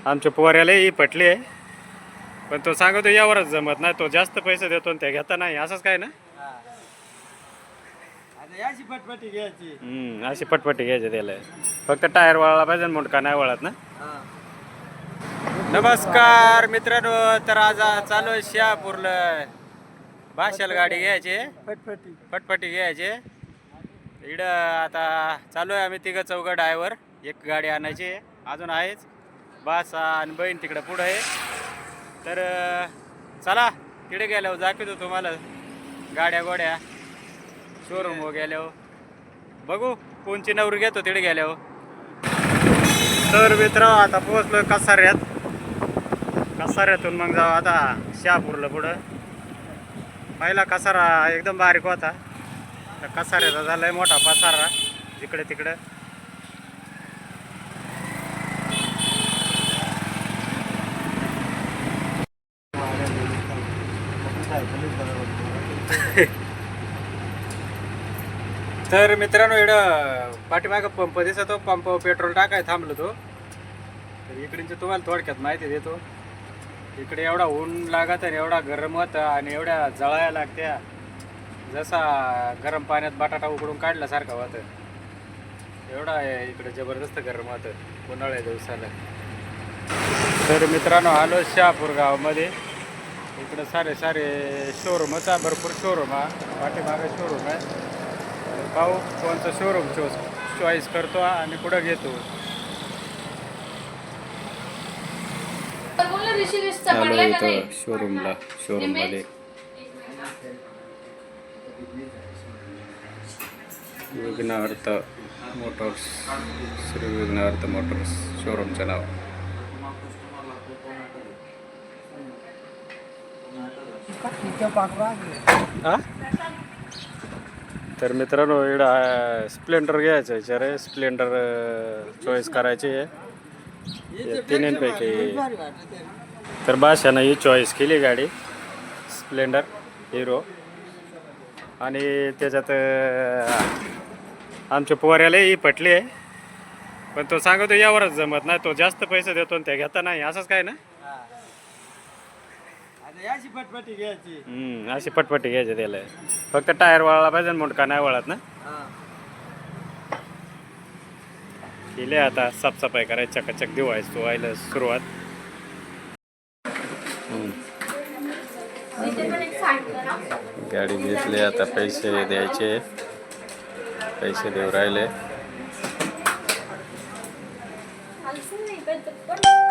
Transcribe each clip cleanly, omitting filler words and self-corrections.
आमच्या पोऱ्यालाही पटली आहे, पण तो सांगतो यावरच जमत नाही, तो जास्त पैसे देतो आणि ते घेता नाही, असंच काय ना. अशी पटपटी घ्यायची. अशी पटपटी घ्यायची त्याला, फक्त टायर वळला पाहिजे, मोठका नाही वळत ना. नमस्कार मित्रांनो, तर आज चालू आहे शहापूरला भाषाला गाडी घ्यायची, पटपटी घ्यायची. इकडं आता चालू आहे आम्ही तिघं चौघं ड्रायव्हर, एक गाडी आणायची अजून आहेच, बासा आणि बहीण तिकडं पुढं आहे. तर चला तिकडे गेल्यावर दाखवतो तुम्हाला गाड्या गोड्या शोरूम वर गेल्यावर, बघू कोणची नवरी घेतो तिकडे गेल्यावर. तर मित्र आता पोहोचलो कसाऱ्यातून मग जाऊ आता शहापूरला पुढं. पहिला कसारा एकदम बारीक होता, तर कसाऱ्याचा झालाय मोठा पसारा इकडे तिकडे. तर मित्रांनो इकडं पाठीमागं पंप दिसतो, पंप पेट्रोल टाकाय थांबलो तो. तर इकडचे तुम्हाला थोडक्यात माहिती देतो. इकडे एवढा ऊन लागत आणि एवढा गरम होता आणि एवढ्या जळायला लागत्या, जसा गरम पाण्यात बटाटा उकडून काढल्यासारखा होतं. एवढा इकडे जबरदस्त गरम होतं उन्हाळ्या दिवसाला. तर मित्रांनो आलो शहापूर गावामध्ये. इकडं सारे शोरूमच आहे, भरपूर शोरूम आहे, पाठीमागे शोरूम आहे. पाहू कोणतं शोरूम चॉईस करतो आणि पुढं घेतो. आलो इथं शोरूम मध्ये. विघ्नहर्ता मोटर्स, श्री विघ्नहर्ता मोटर्स शोरूमचं नाव. तर मित्रांनो इकडं स्प्लेंडर घ्यायचं आहे, रे स्प्लेंडर चॉईस करायची आहे तिन्हींपैकी. तर बादशाहनं ही चॉईस केली गाडी स्प्लेंडर हिरो. आणि त्याच्यात आमच्या पोऱ्यालाही पटली आहे, पण तो सांगतो यावरच जमत नाही, तो जास्त पैसे देतो आणि ते घेता नाही, असंच काय ना. अशी पटपटी घ्यायची. अशी पटपटी घ्यायची त्याला, फक्त टायर वळला पाहिजे, मोठका नाही वळत ना. केले आता साफसफाई करायची, चकाचक दिवाळीच तो व्हायला सुरुवात. गाडी घेतली, आता पैसे द्यायचे, पैसे देऊ राहिले.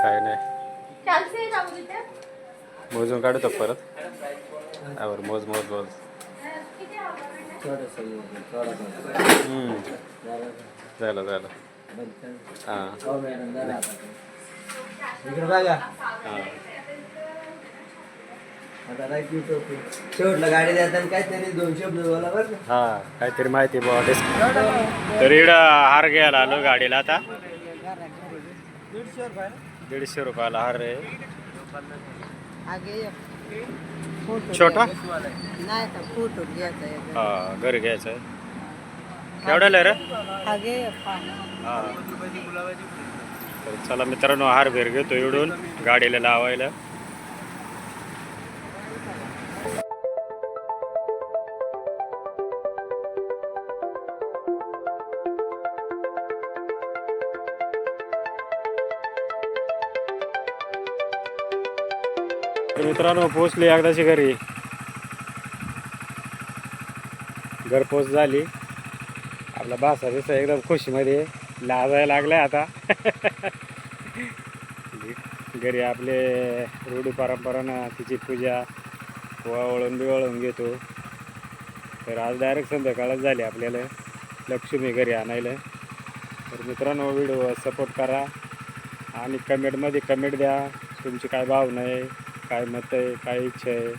काय नाही, मोजून काढतो परत. आवर मोज झालं. हां शेवटला गाडी देताना काहीतरी 2 शब्द बोला बरं. हां काहीतरी माहिती बुवा. तर इकडं हार घ्यायला आलो गाडीला. आता 150 रुपयाला हार आहे. छोटा हां घरी घ्यायचं आहे. केवढ्याला रे? हां तर चला मित्रांनो हार भेर घेतो इकडून गाडीला लावायला. तर मित्रांनो पोचली एकदाची घरी, घरपोच झाली. आपला बासा बिसा एकदम खुशीमध्ये लाजायला लागलाय आता. घरी आपले रूढी परंपरानं तिची पूजा ओवाळून बिवाळून घेतो. तर आज डायरेक्ट संध्याकाळच झाली आपल्याला लक्ष्मी घरी आणायला. तर मित्रांनो व्हिडिओ सपोर्ट करा आणि कमेंटमध्ये कमेंट द्या, तुमची काय भावना आहे, काय मत आहे, काय इच्छा आहे.